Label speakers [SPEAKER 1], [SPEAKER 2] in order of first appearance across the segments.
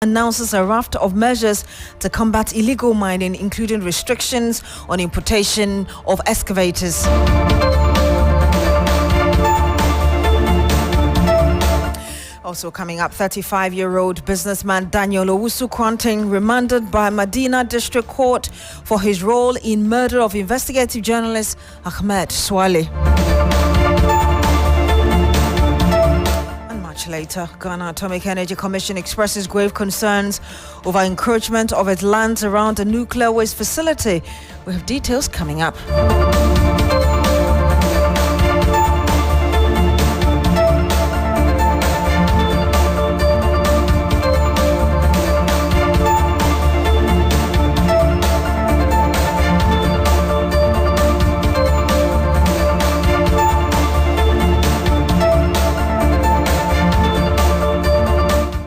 [SPEAKER 1] Announces a raft of measures to combat illegal mining, including restrictions on importation of excavators. Also coming up, 35-year-old businessman Daniel Owusu-Kwanten remanded by Medina District Court for his role in murder of investigative journalist Ahmed Swale. Later, Ghana Atomic Energy Commission expresses grave concerns over encroachment of its lands around the nuclear waste facility. We have details coming up.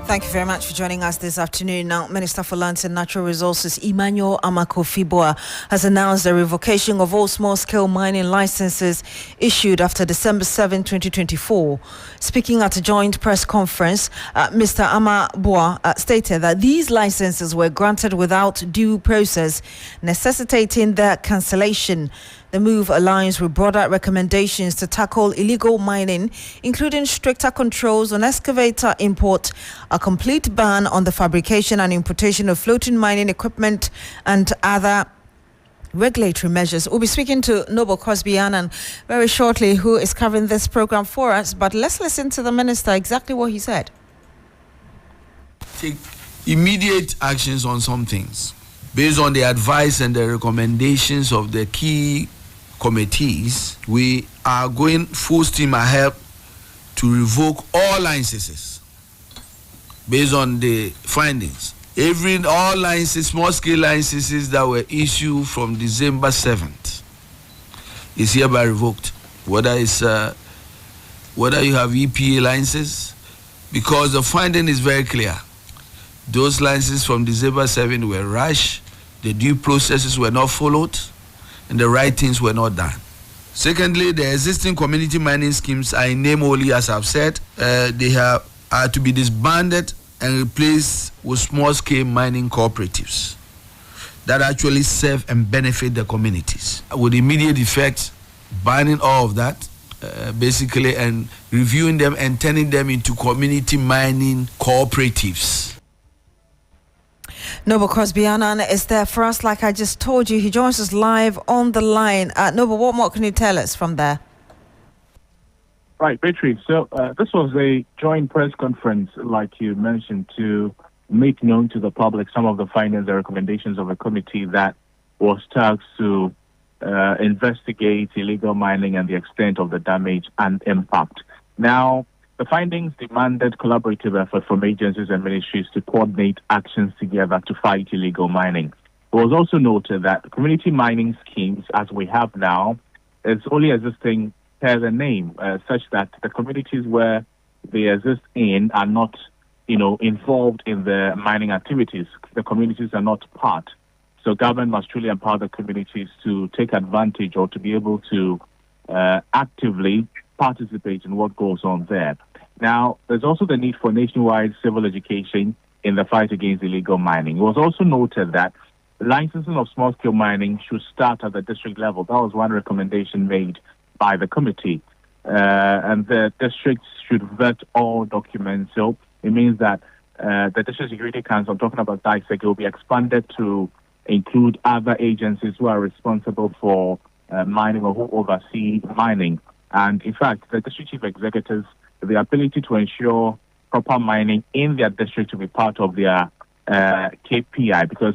[SPEAKER 1] Thank you very much for joining us this afternoon. Now, Minister for Lands and Natural Resources Emmanuel Amakofiboa has announced the revocation of all small-scale mining licenses issued after December 7, 2024. Speaking at a joint press conference, Mr. Amaboa stated that these licenses were granted without due process, necessitating their cancellation. The move aligns with broader recommendations to tackle illegal mining, including stricter controls on excavator import, a complete ban on the fabrication and importation of floating mining equipment, and other regulatory measures. We'll be speaking to Noble Crosby Annan very shortly, who is covering this program for us. But let's listen to the minister, exactly what he said.
[SPEAKER 2] Take immediate actions on some things based on the advice and the recommendations of the key committees. We are going full steam ahead to revoke all licenses based on the findings. All licenses, small-scale licenses that were issued from December 7th is hereby revoked. Whether you have EPA licenses, because the finding is very clear. Those licenses from December 7th were rushed, the due processes were not followed, and the right things were not done. Secondly, the existing community mining schemes are in name only, as I've said. They are to be disbanded and replaced with small-scale mining cooperatives that actually serve and benefit the communities. With immediate effect, banning all of that, basically, and reviewing them and turning them into community mining cooperatives.
[SPEAKER 1] Noble Crosby Annan is there for us, like I just told you. He joins us live on the line. Noble, what more can you tell us from there?
[SPEAKER 3] Right, Beatrice. So this was a joint press conference, like you mentioned, to make known to the public some of the findings and recommendations of a committee that was tasked to investigate illegal mining and the extent of the damage and impact. Now, the findings demanded collaborative effort from agencies and ministries to coordinate actions together to fight illegal mining. It was also noted that community mining schemes, as we have now, is only existing as a name, such that the communities where they exist in are not, involved in the mining activities. The communities are not part. So government must truly empower the communities to take advantage or to be able to actively participate in what goes on there. Now, there's also the need for nationwide civil education in the fight against illegal mining. It was also noted that licensing of small-scale mining should start at the district level. That was one recommendation made by the committee. And the districts should vet all documents. So it means that the District Security Council, I'm talking about DISEC, will be expanded to include other agencies who are responsible for mining or who oversee mining. And in fact, the district chief executives, the ability to ensure proper mining in their district to be part of their KPI, because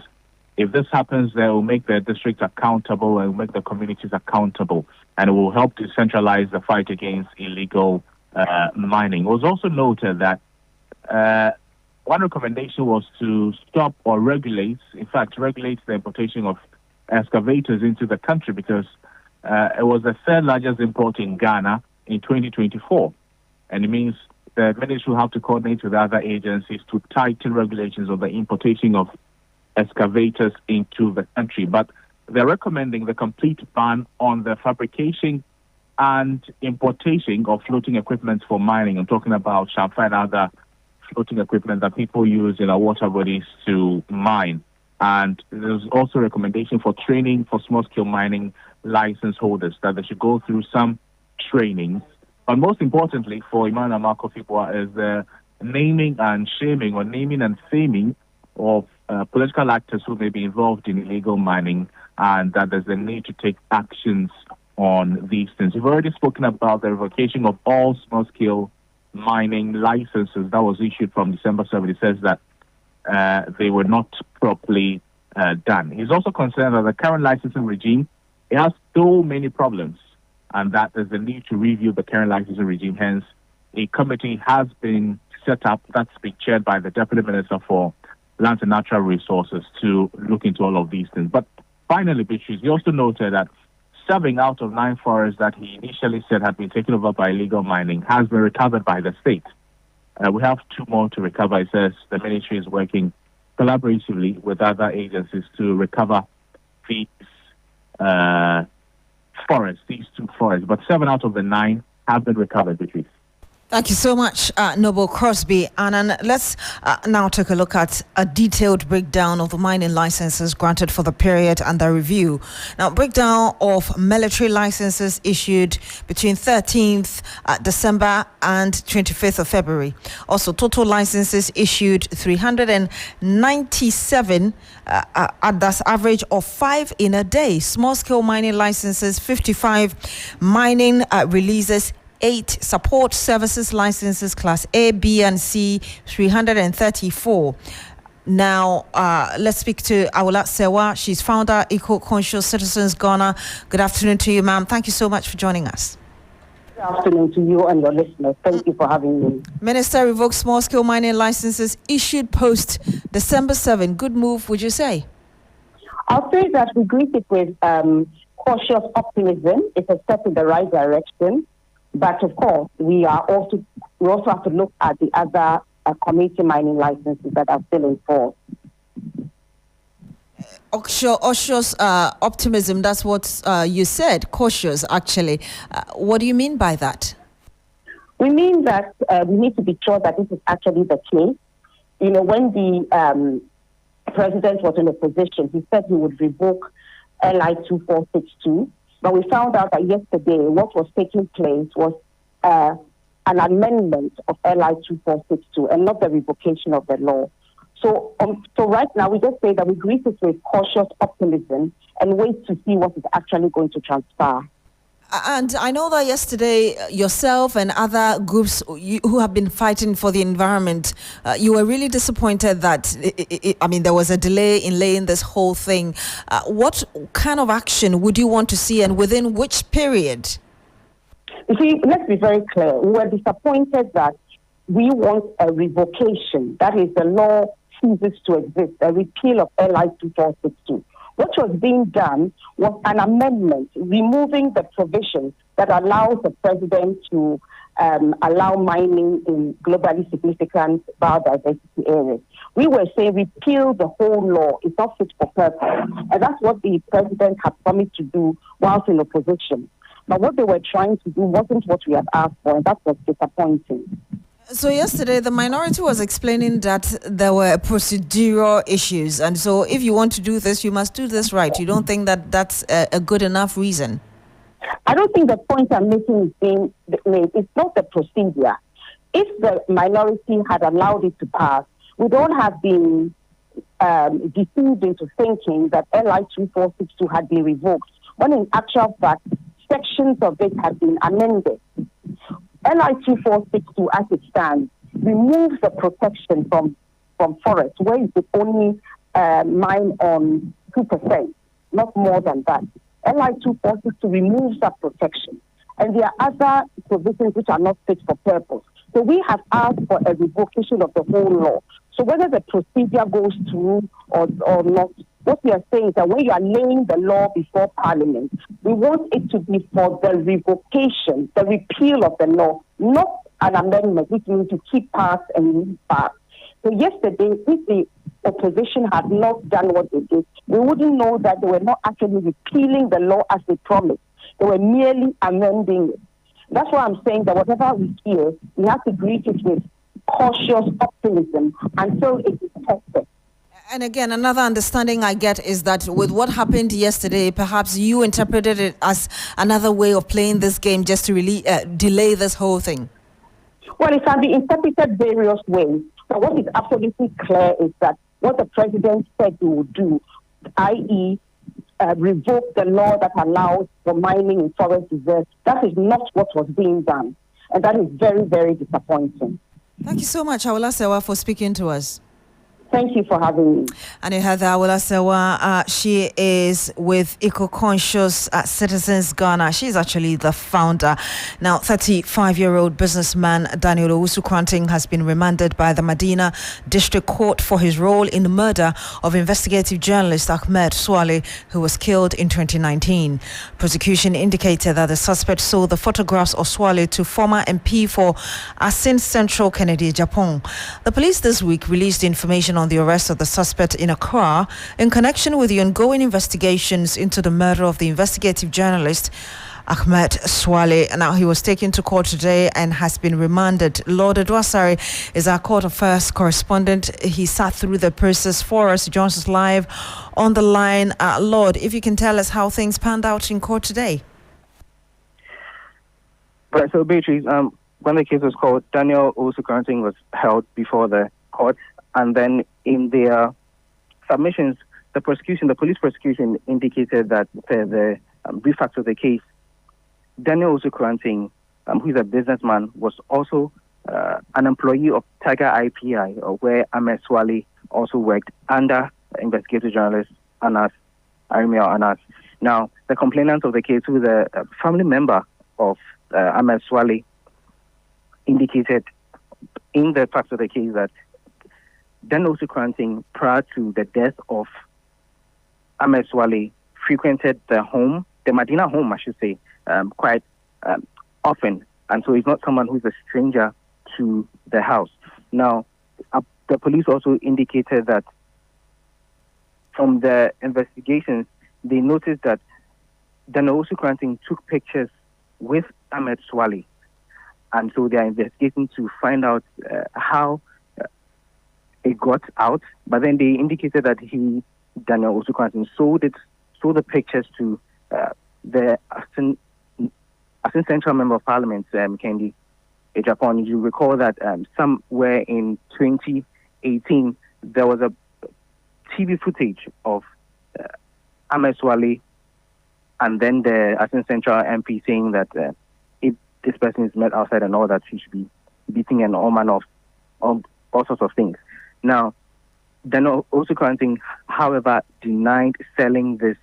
[SPEAKER 3] if this happens, they will make their districts accountable and make the communities accountable, and it will help to centralize the fight against illegal mining. It was also noted that one recommendation was to stop or regulate the importation of excavators into the country, because it was the third largest import in Ghana in 2024. And it means the ministry will have to coordinate with other agencies to tighten regulations on the importation of excavators into the country. But they're recommending the complete ban on the fabrication and importation of floating equipment for mining. I'm talking about chamfer and other floating equipment that people use in our water bodies to mine. And there's also a recommendation for training for small-scale mining license holders that they should go through some trainings. But most importantly for Emmanuel Amakufibua is the naming and shaming or naming and faming of political actors who may be involved in illegal mining, and that there's a need to take actions on these things. We've already spoken about the revocation of all small-scale mining licenses that was issued from December 7. It says that they were not properly done. He's also concerned that the current licensing regime, it has so many problems, and that there's a need to review the current licensing regime. Hence, a committee has been set up that's being chaired by the Deputy Minister for Lands and Natural Resources to look into all of these things. But finally, Beatrice, he also noted that 7 out of 9 forests that he initially said had been taken over by illegal mining has been recovered by the state. We have 2 more to recover. It says the ministry is working collaboratively with other agencies to recover these forests, these 2 forests. But 7 out of the 9 have been recovered, Beatrice.
[SPEAKER 1] Thank you so much, Noble Crosby. And let's now take a look at a detailed breakdown of the mining licenses granted for the period under review. Now, breakdown of military licenses issued between 13th December and 25th of February. Also, total licenses issued 397 at this average of 5 in a day. Small-scale mining licenses, 55. Mining releases, 8 support services licenses class A, B, and C, 334. Now, let's speak to Awulat Sewa. She's founder, Eco-Conscious Citizens Ghana. Good afternoon to you, ma'am. Thank you so much for joining us.
[SPEAKER 4] Good afternoon to you and your listeners. Thank you for having me.
[SPEAKER 1] Minister revokes small-scale mining licenses issued post December 7. Good move, would you say?
[SPEAKER 4] I'll say that we greet it with cautious optimism. It's a step in the right direction. But of course, we also have to look at the other community mining licenses that are still in force.
[SPEAKER 1] Cautious optimism, that's what you said, cautious actually. What do you mean by that?
[SPEAKER 4] We mean that we need to be sure that this is actually the case. You know, when the president was in a position, he said he would revoke LI 2462. But we found out that yesterday what was taking place was an amendment of LI 2462 and not the revocation of the law. So right now we just say that we greet it with cautious optimism and wait to see what is actually going to transpire.
[SPEAKER 1] And I know that yesterday yourself and other groups who have been fighting for the environment, you were really disappointed that, there was a delay in laying this whole thing. What kind of action would you want to see and within which period?
[SPEAKER 4] You see, let's be very clear. We were disappointed that we want a revocation. That is, the law ceases to exist, a repeal of LI 2462. What was being done was an amendment removing the provision that allows the president to allow mining in globally significant biodiversity areas. We were saying repeal the whole law. It's not fit for purpose. And that's what the president had promised to do whilst in opposition. But what they were trying to do wasn't what we had asked for, and that was disappointing.
[SPEAKER 1] So yesterday, the minority was explaining that there were procedural issues. And so if you want to do this, you must do this right. You don't think that that's a good enough reason?
[SPEAKER 4] I don't think the point I'm making is being made. It's not the procedure. If the minority had allowed it to pass, we don't have been deceived into thinking that LI 2462 had been revoked, when in actual fact, sections of it had been amended. LI 2462, as it stands, removes the protection from forest, where you could only mine on 2%, not more than that. LI 2462 removes that protection. And there are other provisions which are not fit for purpose. So we have asked for a revocation of the whole law. So whether the procedure goes through or not, what we are saying is that when you are laying the law before Parliament, we want it to be for the revocation, the repeal of the law, not an amendment, which means to keep pass and leave pass. So yesterday, if the opposition had not done what they did, we wouldn't know that they were not actually repealing the law as they promised. They were merely amending it. That's why I'm saying that whatever we hear, we have to greet it with cautious optimism until it is tested.
[SPEAKER 1] And again, another understanding I get is that with what happened yesterday, perhaps you interpreted it as another way of playing this game just to really delay this whole thing.
[SPEAKER 4] Well, it can be interpreted various ways. But what is absolutely clear is that what the president said he would do, i.e., revoke the law that allows for mining in forest reserves, that is not what was being done. And that is very, very disappointing.
[SPEAKER 1] Thank you so much, Awula Sewa, for speaking to us.
[SPEAKER 4] Thank you for having me.
[SPEAKER 1] And you heard that Awula Sewa, she is with Eco-Conscious Citizens Ghana. She's actually the founder. Now, 35-year-old businessman Daniel Owusu-Kranting has been remanded by the Medina District Court for his role in the murder of investigative journalist Ahmed Swale, who was killed in 2019. Prosecution indicated that the suspect sold the photographs of Swale to former MP for Asin Central Kennedy Japan. The police this week released information on the arrest of the suspect in Accra in connection with the ongoing investigations into the murder of the investigative journalist Ahmed Swale. Now, he was taken to court today and has been remanded. Lord Edwasari is our court affairs correspondent. He sat through the process for us. He joins us live on the line. Lord, if you can tell us how things panned out in court today.
[SPEAKER 5] Right, so Beatrice, when the case was called, Daniel Owusu-Kranting was held before the court. And then in their submissions, the police prosecution indicated that the brief facts of the case, Daniel Owusu-Kranting, who is a businessman, was also an employee of Tiger IPI, where Ahmed Swale also worked under investigative journalist Anas Anas. Now, the complainant of the case, who is a family member of Ahmed Swale, indicated in the facts of the case that Daniel Owusu-Kranting, prior to the death of Ahmed Swale, frequented the Medina home, I should say, quite often. And so he's not someone who's a stranger to the house. Now, the police also indicated that from the investigations, they noticed that Daniel Owusu-Kranting took pictures with Ahmed Swale. And so they are investigating to find out how it got out, but then they indicated that Daniel Owusu-Kranting, sold the pictures to the Asin Central Member of Parliament, Kennedy Japan. You recall that somewhere in 2018 there was a TV footage of Ahmed Swale and then the Asin Central MP saying that if this person is met outside and all that, he should be beating and all manner of all sorts of things. Now, Daniel Owusu-Kranting, however, denied selling these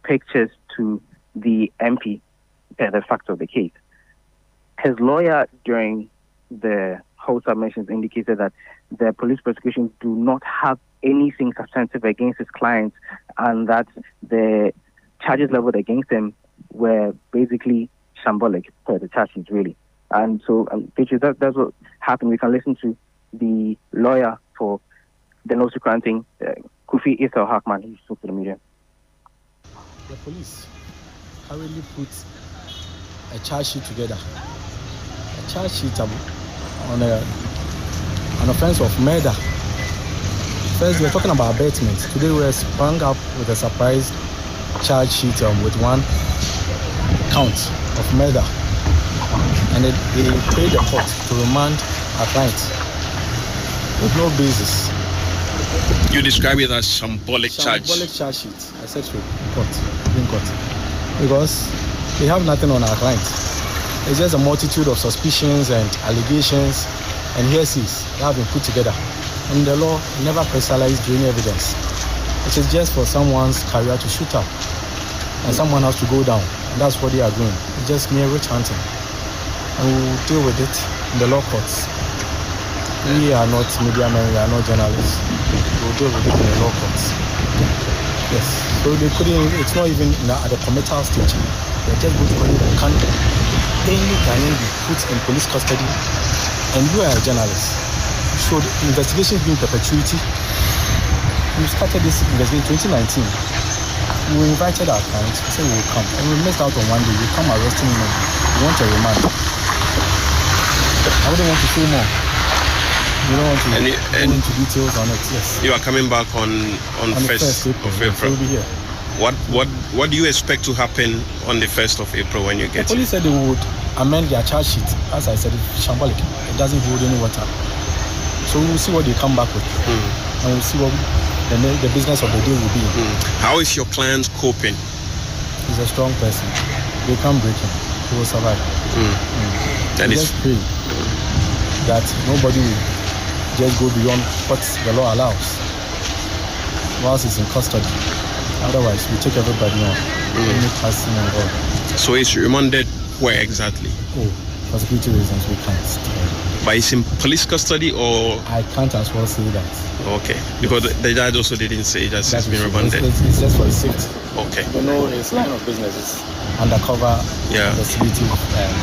[SPEAKER 5] pictures to the MP, the fact of the case. His lawyer, during the whole submissions, indicated that the police prosecution do not have anything substantive against his clients and that the charges leveled against him were basically shambolic for the charges, really. And so, that's what happened. We can listen to the lawyer for Daniel Owusu-Kranting, Kofi Ethel Hackman. He spoke to the media.
[SPEAKER 6] The police currently put a charge sheet together. A charge sheet on an offense of murder. First, we're talking about abatement. Today, we sprung up with a surprise charge sheet with one count of murder. And they paid the court to remand our client with no basis.
[SPEAKER 7] You describe it as shambolic charge.
[SPEAKER 6] Shambolic charge sheet. I said so in court. Because they have nothing on our client. It's just a multitude of suspicions and allegations and hearsays that have been put together. And the law never personalized any evidence. It is just for someone's career to shoot up. And someone has to go down. And that's what they are doing. It's just mere witch hunting. And we will deal with it in the law courts. We are not media men, we are not journalists. We'll deal with it in the law courts. Yes. So they couldn't, it's not even at the committal stage. They're just going to call it, can any Ghanaian be put in police custody? And you are a journalist. So the investigation is being perpetuity. We started this investigation in 2019. We invited our clients, we said we will come. And we missed out on one day. We come arresting him. We want a remand. I wouldn't want to say more. We don't want to go into details on it. Yes.
[SPEAKER 7] You are coming back on 1st of April.
[SPEAKER 6] We'll be here.
[SPEAKER 7] What do you expect to happen on the 1st of April when you get
[SPEAKER 6] here? The police said they would amend their charge sheet. As I said, it's shambolic. It doesn't hold any water. So we'll see what they come back with. And we'll see what the business of the day will be.
[SPEAKER 7] How is your client coping?
[SPEAKER 6] He's a strong person. They can't break him. He will survive.
[SPEAKER 7] And
[SPEAKER 6] just pray that nobody will just go beyond what the law allows whilst he's in custody. Otherwise, we take everybody on.
[SPEAKER 7] So it's remanded where exactly?
[SPEAKER 6] For security reasons, we can't.
[SPEAKER 7] But it's in police custody or?
[SPEAKER 6] I can't as well say that.
[SPEAKER 7] Okay, because the judge also didn't say that it's been remanded.
[SPEAKER 6] It's just for his safety.
[SPEAKER 7] Okay.
[SPEAKER 6] You know, his line of business is undercover investigative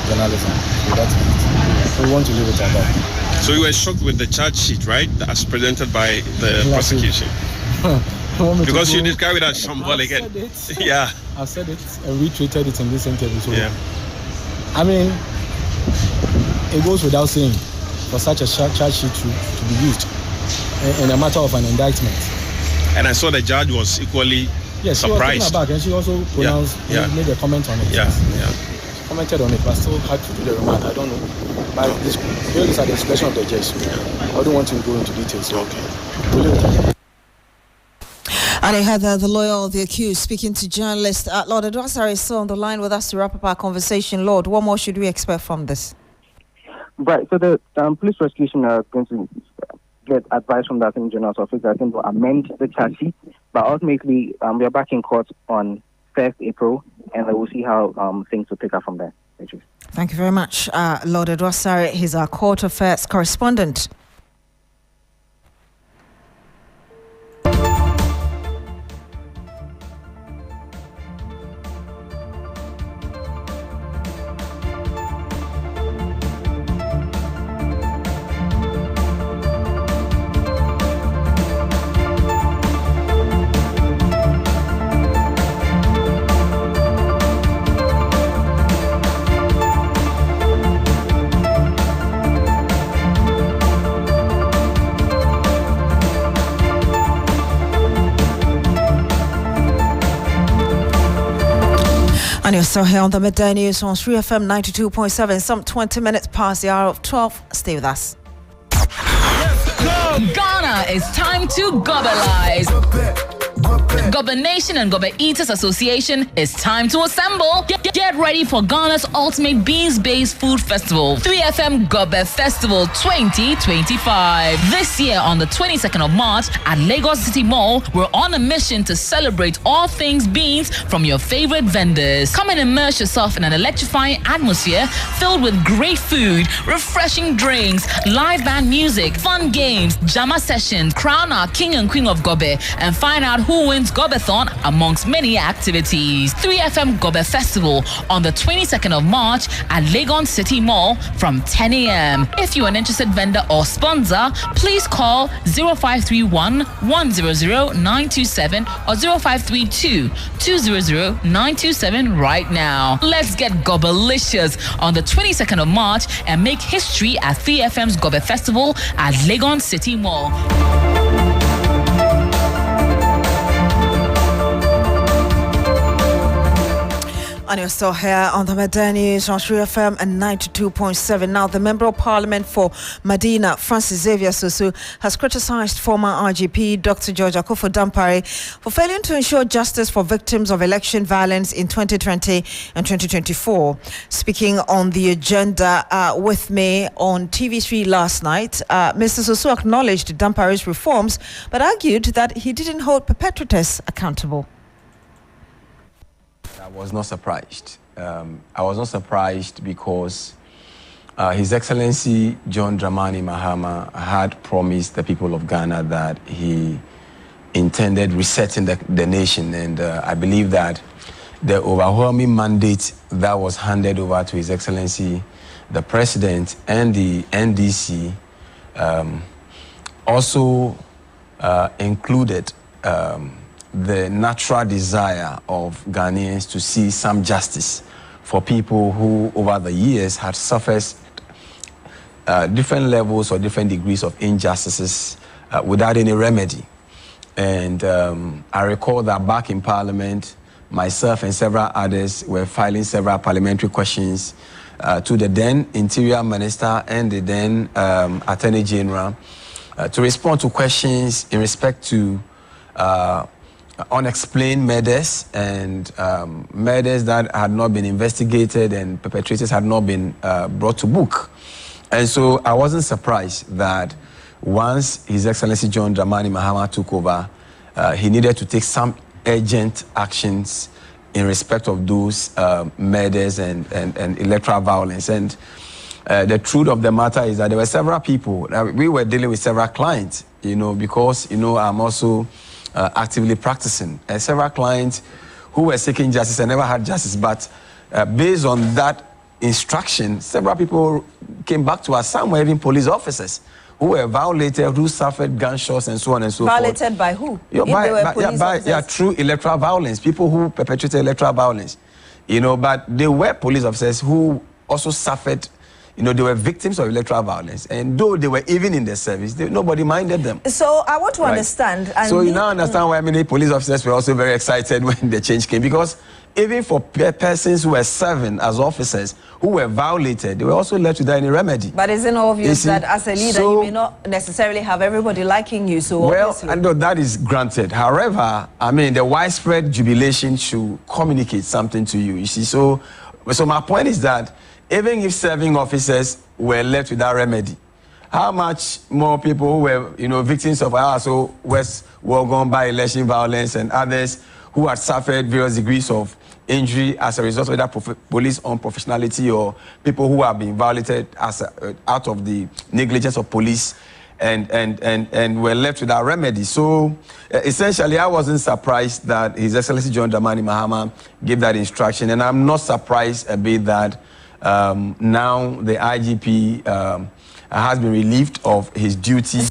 [SPEAKER 6] journalism. So that's it. So we want to leave it at that.
[SPEAKER 7] So you were shocked with the charge sheet, right? As presented by the prosecution. Because you describe it as shambolic. Yeah.
[SPEAKER 6] I've said it and retweeted it in this interview. So I mean, it goes without saying for such a charge sheet to be used in a matter of an indictment.
[SPEAKER 7] And I saw the judge was equally surprised.
[SPEAKER 6] She was taken aback and she also pronounced, made a comment on it. She commented on it, but still had to do the remand. I don't know. But this is at the discretion of the judge. I don't want to go into details. So we'll leave it at that.
[SPEAKER 1] And I had the lawyer of the accused speaking to journalists. Lord Adu is still on the line with us to wrap up our conversation. Lord, what more should we expect from this?
[SPEAKER 5] Right, so the police prosecution are going to get advice from the Attorney General's office. I think will amend the charge sheet, but ultimately we are back in court on 1st April, and we'll see how things will pick up from there.
[SPEAKER 1] Thank you very much, Lord Adu. He's our court affairs correspondent. And you're still here on the Midday News on 3FM 92.7, some 20 minutes past the hour of 12. Stay with us.
[SPEAKER 8] Ghana, it's time to globalize. Gobe Nation and Gobe Eaters Association, it's time to assemble. Get ready for Ghana's ultimate beans-based food festival, 3FM Gobe Festival 2025. This year on the 22nd of March at Lagos City Mall, we're on a mission to celebrate all things beans from your favorite vendors. Come and immerse yourself in an electrifying atmosphere filled with great food, refreshing drinks, live band music, fun games, jama sessions, crown our king and queen of Gobe, and find out who wins Gobeathon amongst many activities. 3FM Gobe Festival on the 22nd of March at Legon City Mall from 10 a.m. If you're an interested vendor or sponsor, please call 0531 100 927 or 0532 200 927 right now. Let's get Gobelicious on the 22nd of March and make history at 3FM's Gobe Festival at Legon City Mall.
[SPEAKER 1] And you're still here on the Midday News on 3FM and 92.7. Now, the Member of Parliament for Medina, Francis Xavier Susu, has criticised former RGP Dr. George Akufo-Dampare for failing to ensure justice for victims of election violence in 2020 and 2024. Speaking on the agenda with me on TV3 last night, Mr. Susu acknowledged Dampare's reforms, but argued that he didn't hold perpetrators accountable.
[SPEAKER 9] I was not surprised. I was not surprised because His Excellency John Dramani Mahama had promised the people of Ghana that he intended resetting the nation, and I believe that the overwhelming mandate that was handed over to His Excellency the President and the NDC also included the natural desire of Ghanaians to see some justice for people who over the years had suffered different levels or different degrees of injustices without any remedy. And I recall that back in Parliament, myself and several others were filing several parliamentary questions to the then Interior Minister and the then Attorney General to respond to questions in respect to unexplained murders and murders that had not been investigated and perpetrators had not been brought to book. And so I wasn't surprised that once His Excellency John Dramani Mahama took over, he needed to take some urgent actions in respect of those murders and electoral violence. And the truth of the matter is that there were several people. We were dealing with several clients, because, I'm also actively practicing. Several clients who were seeking justice and never had justice. But based on that instruction, several people came back to us. Some were even police officers who were violated, who suffered gunshots and so on and so forth.
[SPEAKER 1] Violated by who?
[SPEAKER 9] Through electoral violence, people who perpetrated electoral violence. But they were police officers who also suffered, they were victims of electoral violence. And though they were even in the service, nobody minded them.
[SPEAKER 1] So I want to understand.
[SPEAKER 9] And so you now understand why many police officers were also very excited when the change came. Because even for persons who were serving as officers who were violated, they were also left without any remedy.
[SPEAKER 1] But isn't it obvious that as a leader, you may not necessarily have everybody liking you? So
[SPEAKER 9] I know that is granted. However, the widespread jubilation should communicate something to you. You see, so my point is that even if serving officers were left without remedy, how much more people who were, victims of also West Wogon by election violence and others who had suffered various degrees of injury as a result of that police unprofessionality, or people who have been violated out of the negligence of police and were left without remedy. So essentially, I wasn't surprised that His Excellency John Dramani Mahama gave that instruction, and I'm not surprised a bit that now the IGP has been relieved of his duty.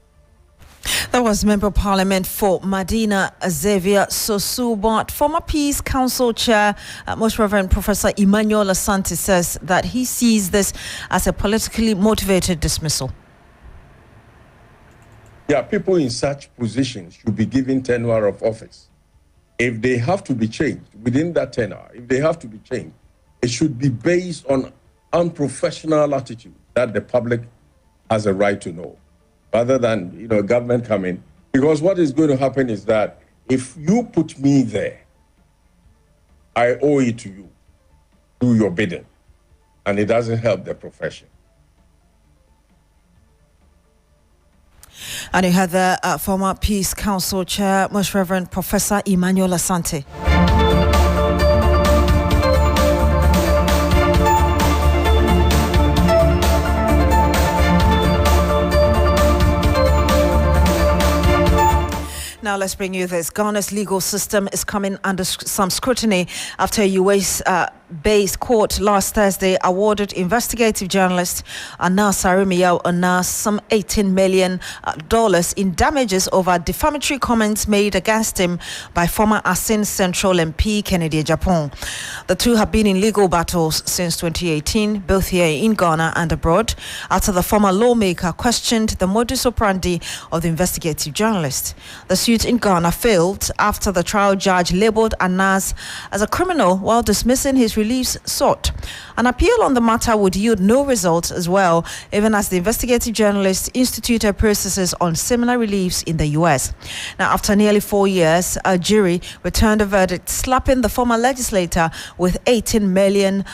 [SPEAKER 1] That was Member of Parliament for Medina Xavier Sosubot. Former Peace Council Chair, Most Reverend Professor Emmanuel Asante, says that he sees this as a politically motivated dismissal.
[SPEAKER 10] Yeah, people in such positions should be given tenure of office. If they have to be changed within that tenure, if they have to be changed, it should be based on unprofessional attitude that the public has a right to know, rather than government coming. Because what is going to happen is that if you put me there, I owe it to you. Do your bidding, and it doesn't help the profession.
[SPEAKER 1] And you had the former Peace Council Chair, Most Reverend Professor Emmanuel Asante. Now let's bring you this. Ghana's legal system is coming under some scrutiny after a US-based court last Thursday awarded investigative journalist Anas Arimiyao some $18 million in damages over defamatory comments made against him by former Asin Central MP Kennedy Japan. The two have been in legal battles since 2018, both here in Ghana and abroad, after the former lawmaker questioned the modus operandi of the investigative journalist. The suit in Ghana failed after the trial judge labeled Anas as a criminal while dismissing his reliefs sought. An appeal on the matter would yield no result as well, even as the investigative journalist instituted processes on similar reliefs in the US. Now, after nearly 4 years, a jury returned a verdict slapping the former legislator with $18 million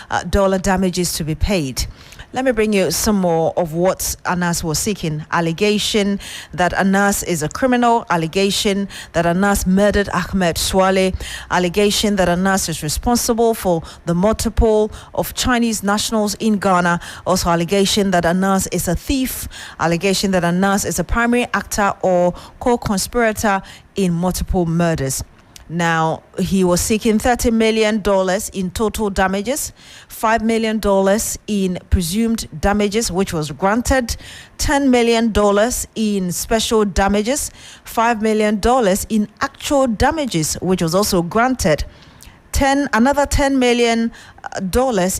[SPEAKER 1] damages to be paid. Let me bring you some more of what Anas was seeking. Allegation that Anas is a criminal, allegation that Anas murdered Ahmed Swale, allegation that Anas is responsible for the multiple of Chinese nationals in Ghana, also allegation that Anas is a thief, allegation that Anas is a primary actor or co-conspirator in multiple murders. Now, he was seeking $30 million in total damages, $5 million in presumed damages, which was granted, $10 million in special damages, $5 million in actual damages, which was also granted, another $10 million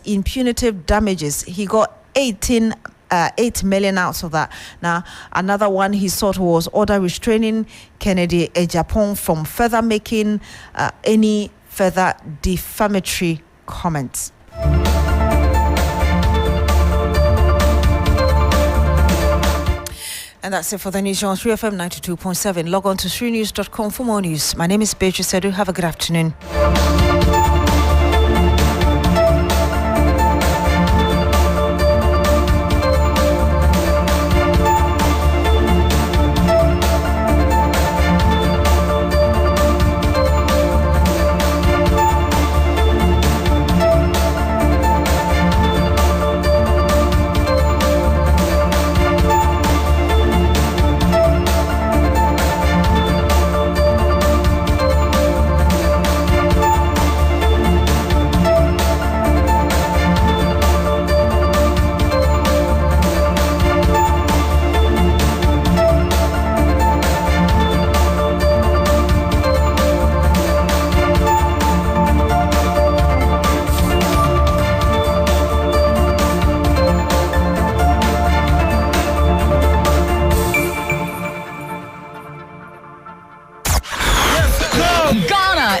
[SPEAKER 1] in punitive damages. He got $18 8 million out of that. Now, another one he sought was order restraining Kennedy Ejapon from further making any further defamatory comments. And that's it for the news on 3FM 92.7. Log on to 3news.com for more news. My name is Beatrice Adu. Have a good afternoon.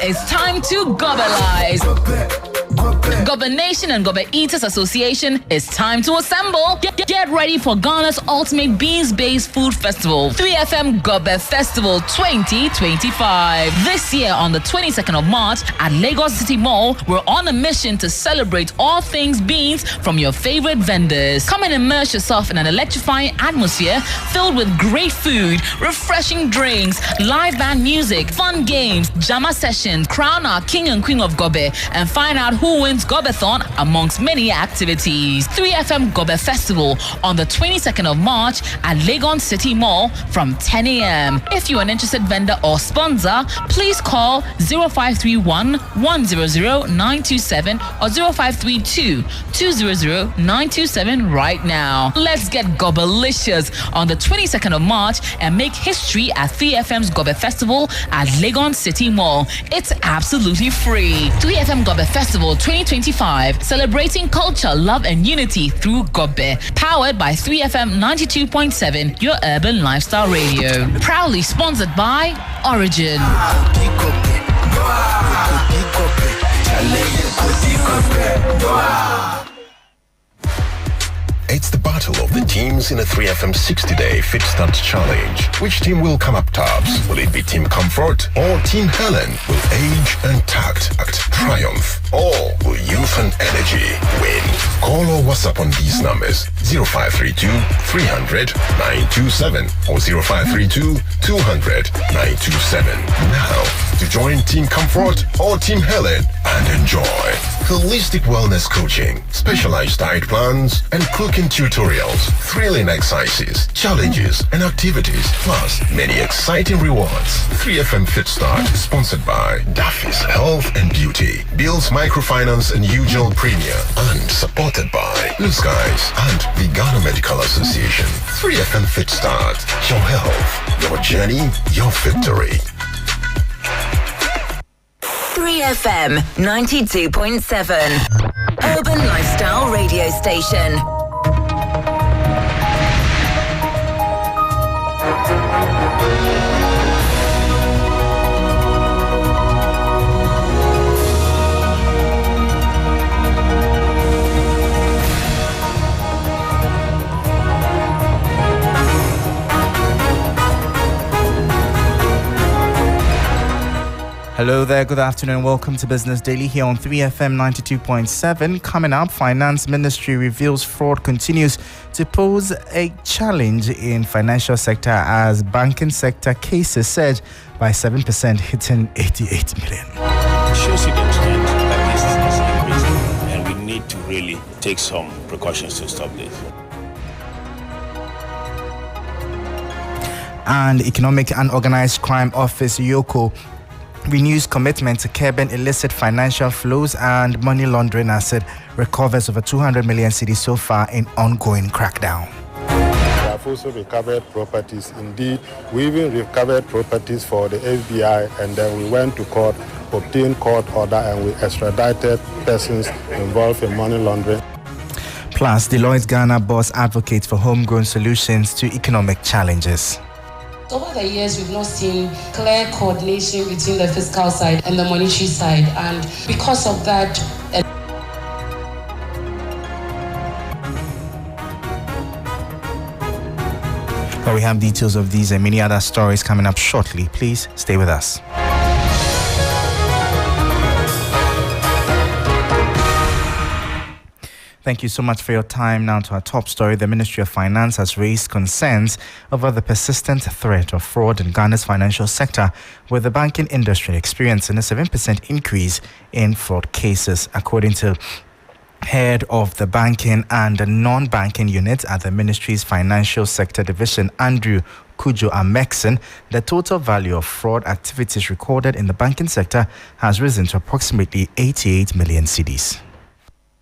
[SPEAKER 8] It's time to globalize. Gobe Nation and Gobe Eaters Association is time to assemble. Get ready for Ghana's ultimate beans-based food festival, 3FM Gobe Festival 2025. This year on the 22nd of March at Lagos City Mall, we're on a mission to celebrate all things beans from your favorite vendors. Come and immerse yourself in an electrifying atmosphere filled with great food, refreshing drinks, live band music, fun games, jama sessions, crown our king and queen of Gobe, and find out who wins Gobeathon amongst many activities. 3FM Gobe Festival on the 22nd of March at Legon City Mall from 10 a.m. If you're an interested vendor or sponsor, please call 0531 100 927 or 0532 200 927 right now. Let's get Gobelicious on the 22nd of March and make history at 3FM's Gobe Festival at Legon City Mall. It's absolutely free. 3FM Gobe Festival 2025, celebrating culture, love, and unity through Gobe. Powered by 3FM 92.7, your urban lifestyle radio. Proudly sponsored by Origin.
[SPEAKER 11] It's the battle of the teams in a 3FM 60-day Fit Start Challenge. Which team will come up tops? Will it be Team Comfort or Team Helen? Will age and tact triumph? Or will youth and energy win? Call or WhatsApp on these numbers: 0532 300 927 or 0532 200 927. Now, to join Team Comfort or Team Helen and enjoy holistic wellness coaching, specialized diet plans, and cooking tutorials, thrilling exercises, challenges, and activities, plus many exciting rewards. 3FM Fit Start is sponsored by Daffy's Health and Beauty, Bill's Microfinance and Usual Premier, and supported by Blue Skies and the Ghana Medical Association. 3FM Fit Start, your health, your journey, your victory.
[SPEAKER 12] 3FM 92.7, Urban Lifestyle Radio Station.
[SPEAKER 13] Hello there, good afternoon. Welcome to Business Daily here on 3FM 92.7. Coming up, Finance Ministry reveals fraud continues to pose a challenge in financial sector as banking sector cases surge by 7%, hitting 88 million.
[SPEAKER 14] It shows you the trend that this is increasing, and we need to really take some precautions to stop this.
[SPEAKER 13] And Economic and Organized Crime Office, YOCO, renews commitment to curbing illicit financial flows and money laundering as it recovers over 200 million cedis so far in ongoing crackdown.
[SPEAKER 15] We have also recovered properties. Indeed, we even recovered properties for the FBI, and then we went to court, obtained court order, and we extradited persons involved in money laundering.
[SPEAKER 13] Plus, Deloitte Ghana boss advocates for homegrown solutions to economic challenges.
[SPEAKER 16] Over the years, we've not seen clear coordination between the fiscal side and the monetary side, and because of that,
[SPEAKER 13] But we have details of these and many other stories coming up shortly. Please stay with us. Thank you so much for your time. Now to our top story. The Ministry of Finance has raised concerns over the persistent threat of fraud in Ghana's financial sector, with the banking industry experiencing a 7% increase in fraud cases. According to head of the banking and the non-banking unit at the ministry's financial sector division, Andrew Kujo Ameksen, the total value of fraud activities recorded in the banking sector has risen to approximately 88 million cedis.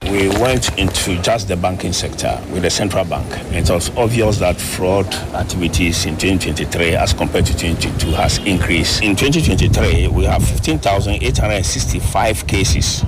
[SPEAKER 14] We went into just the banking sector with the central bank. It was obvious that fraud activities in 2023 as compared to 2022 has increased. In 2023, we have 15,865 cases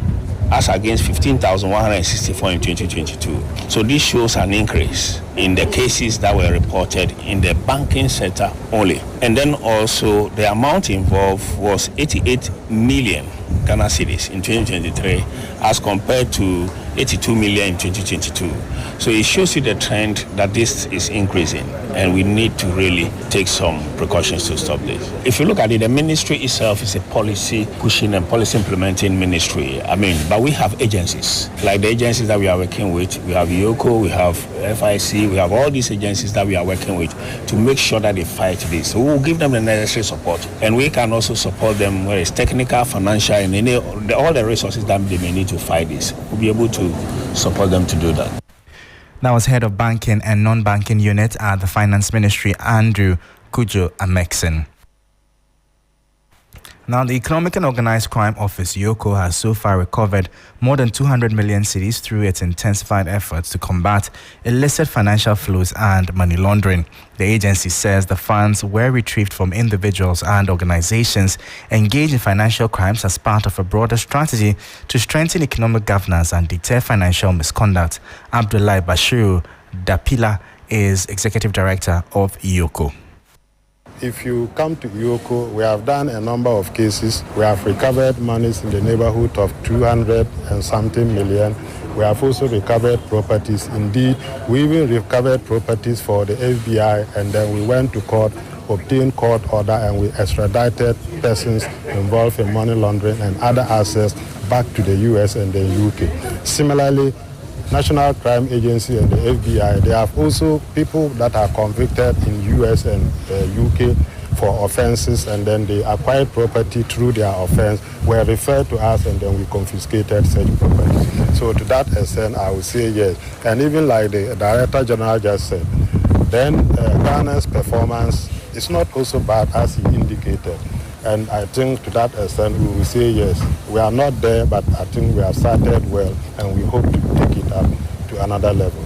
[SPEAKER 14] as against 15,164 in 2022. So this shows an increase in the cases that were reported in the banking sector only. And then also the amount involved was 88 million Ghana cedis in 2023 as compared to 82 million in 2022. So it shows you the trend that this is increasing, and we need to really take some precautions to stop this. If you look at it, the ministry itself is a policy pushing and policy implementing ministry. But we have agencies, like the agencies that we are working with. We have IOCO, we have FIC, we have all these agencies that we are working with to make sure that they fight this. So we will give them the necessary support, and we can also support them whether it's technical, financial, and all the resources that they may need to fight this. We'll be able to support them to do that.
[SPEAKER 13] That was head of banking and non-banking unit at the Finance Ministry, Andrew Kujo Ameksen. Now, the Economic and Organized Crime Office, IOCO, has so far recovered more than 200 million cedis through its intensified efforts to combat illicit financial flows and money laundering. The agency says the funds were retrieved from individuals and organizations engaged in financial crimes as part of a broader strategy to strengthen economic governance and deter financial misconduct. Abdullahi Bashiru Dapila is Executive Director of IOCO.
[SPEAKER 15] If you come to IOCO, we have done a number of cases. We have recovered monies in the neighborhood of 200 and something million. We have also recovered properties. Indeed, we even recovered properties for the FBI, and then we went to court, obtained court order, and we extradited persons involved in money laundering and other assets back to the US and the UK. Similarly, National Crime Agency and the FBI, they have also people that are convicted in US and UK for offenses, and then they acquired property through their offense, were referred to us, and then we confiscated such property. So to that extent, I would say yes. And even like the Director General just said, then Ghana's performance is not also bad as he indicated. And I think to that extent, we will say yes. We are not there, but I think we have started well, and we hope to take it up to another level.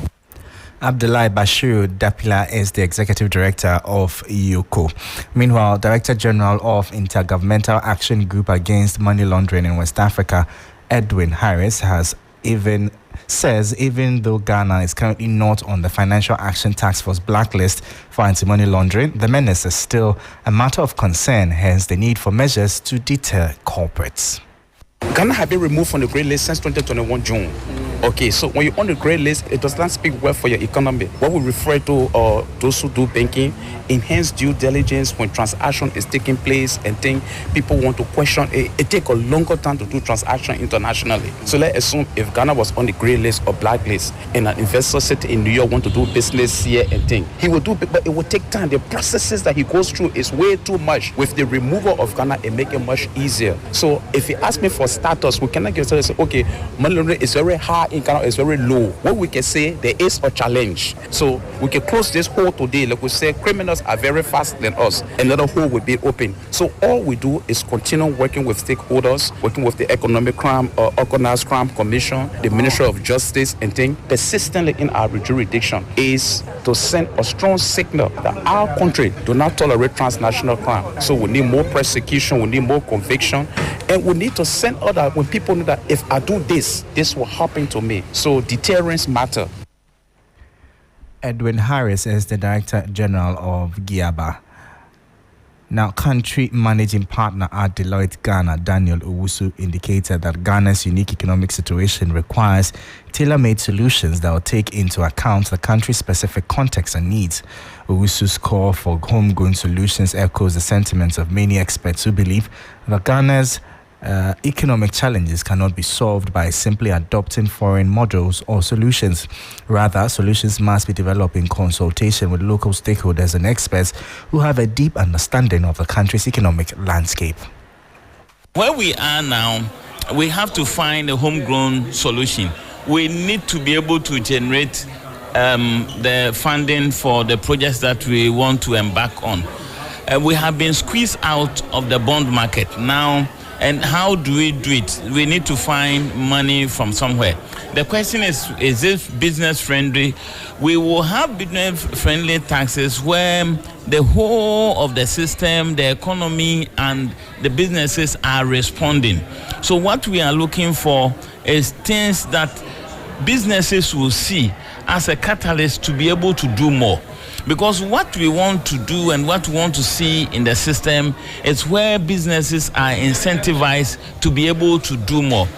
[SPEAKER 13] Abdullahi Bashiru Dapila is the Executive Director of IOCO. Meanwhile, Director General of Intergovernmental Action Group Against Money Laundering in West Africa, Edwin Harris, says even though Ghana is currently not on the Financial Action Task Force blacklist for anti-money laundering, the menace is still a matter of concern, hence the need for measures to deter culprits.
[SPEAKER 17] Ghana have been removed from the grey list since 2021 June. Okay, so when you're on the grey list, it does not speak well for your economy. What we refer to those who do banking, enhanced due diligence when transaction is taking place and think people want to question it. It takes a longer time to do transaction internationally. So let's assume if Ghana was on the grey list or black list and an investor sitting in New York want to do business here and think, he will do, but it will take time. The processes that he goes through is way too much. With the removal of Ghana, it make it much easier. So if he asks me for status, we cannot get to say, okay, money laundering is very high in Ghana, is very low. What we can say, there is a challenge. So we can close this hole today. Like we say, criminals are very fast than us. Another hole will be open. So all we do is continue working with stakeholders, working with the Economic Crime or Organized Crime Commission, the Ministry of Justice, and things persistently in our jurisdiction is to send a strong signal that our country do not tolerate transnational crime. So we need more prosecution, we need more conviction, and we need to send other when people know that if I do this, this will happen to me. So deterrence matter.
[SPEAKER 13] Edwin Harris is the Director General of GIABA. Now, country managing partner at Deloitte Ghana, Daniel Owusu, indicated that Ghana's unique economic situation requires tailor-made solutions that will take into account the country's specific context and needs. Owusu's call for homegrown solutions echoes the sentiments of many experts who believe that Ghana's economic challenges cannot be solved by simply adopting foreign models or solutions. Rather, solutions must be developed in consultation with local stakeholders and experts who have a deep understanding of the country's economic landscape.
[SPEAKER 14] Where we are now, we have to find a homegrown solution. We need to be able to generate the funding for the projects that we want to embark on. We have been squeezed out of the bond market now. And how do we do it? We need to find money from somewhere. The question is it business friendly? We will have business friendly taxes where the whole of the system, the economy, and the businesses are responding. So what we are looking for is things that businesses will see as a catalyst to be able to do more. Because what we want to do and what we want to see in the system is where businesses are incentivized to be able to do more.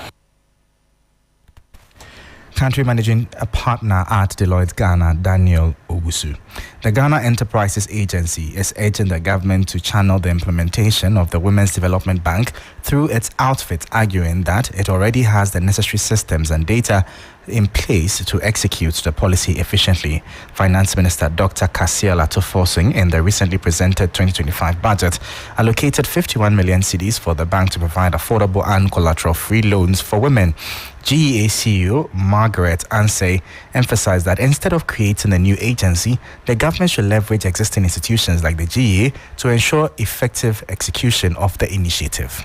[SPEAKER 13] Country managing a partner at Deloitte Ghana, Daniel Owusu. The Ghana Enterprises Agency is urging the government to channel the implementation of the Women's Development Bank through its outfit, arguing that it already has the necessary systems and data in place to execute the policy efficiently. Finance Minister Dr. Kasiel Atofosing, in the recently presented 2025 budget, allocated 51 million cedis for the bank to provide affordable and collateral-free loans for women. GEA CEO Margaret Ansay emphasized that instead of creating a new agency, the government should leverage existing institutions like the GEA to ensure effective execution of the initiative.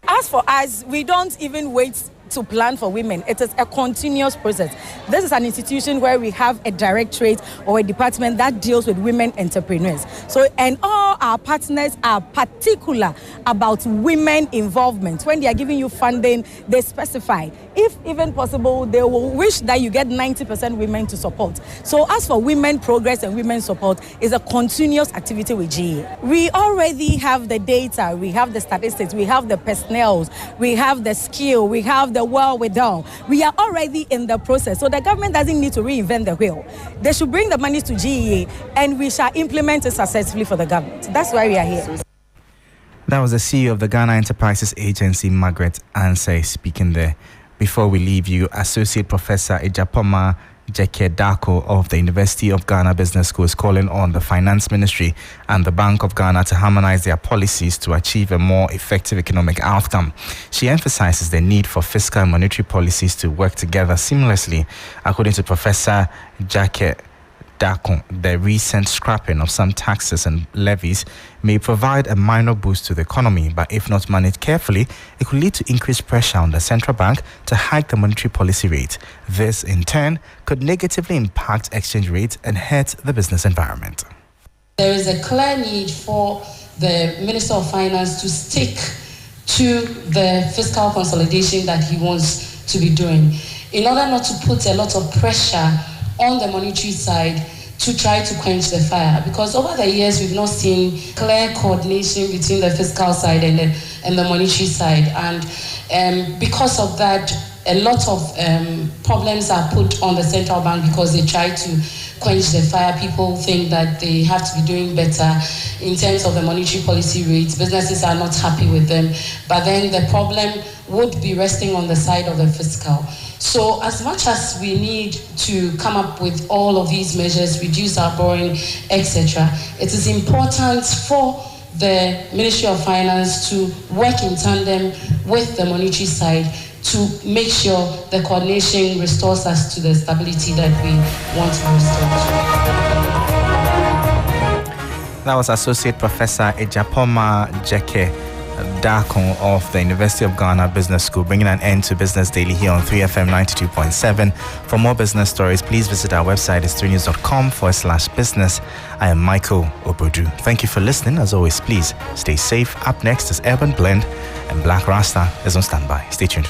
[SPEAKER 18] As for us, we don't even wait to plan for women. It is a continuous process. This is an institution where we have a directorate or a department that deals with women entrepreneurs. So, and all our partners are particular about women involvement. When they are giving you funding, they specify. If even possible, they will wish that you get 90% women to support. So as for women progress and women support, is a continuous activity with GE. We already have the data, we have the statistics, we have the personnel, we have the skill, we have the wherewithal. We are already in the process. So the government doesn't need to reinvent the wheel. They should bring the money to GE and we shall implement it successfully for the government. That's why we are here.
[SPEAKER 13] That was the CEO of the Ghana Enterprises Agency, Margaret Ansay, speaking there. Before we leave you, Associate Professor Ejapoma Jekedako of the University of Ghana Business School is calling on the Finance Ministry and the Bank of Ghana to harmonize their policies to achieve a more effective economic outcome. She emphasizes the need for fiscal and monetary policies to work together seamlessly. According to Professor Jekedako, the recent scrapping of some taxes and levies may provide a minor boost to the economy, but if not managed carefully, it could lead to increased pressure on the central bank to hike the monetary policy rate. This, in turn, could negatively impact exchange rates and hurt the business environment.
[SPEAKER 16] There is a clear need for the Minister of Finance to stick to the fiscal consolidation that he wants to be doing, in order not to put a lot of pressure on the monetary side to try to quench the fire, because over the years we've not seen clear coordination between the fiscal side and the monetary side, and because of that, a lot of problems are put on the central bank because they try to quench the fire. People think that they have to be doing better in terms of the monetary policy rates. Businesses are not happy with them, but then the problem would be resting on the side of the fiscal. So as much as we need to come up with all of these measures, reduce our borrowing, etc., it is important for the Ministry of Finance to work in tandem with the monetary side to make sure the coordination restores us to the stability that we want to restore.
[SPEAKER 13] That was Associate Professor Ejapoma Jekedako of the University of Ghana Business School, bringing an end to Business Daily here on 3FM 92.7. For more business stories, please visit our website, it's3news.com/business. I am Michael Obodu. Thank you for listening. As always, please stay safe. Up next is Urban Blend, and Black Rasta is on standby. Stay tuned.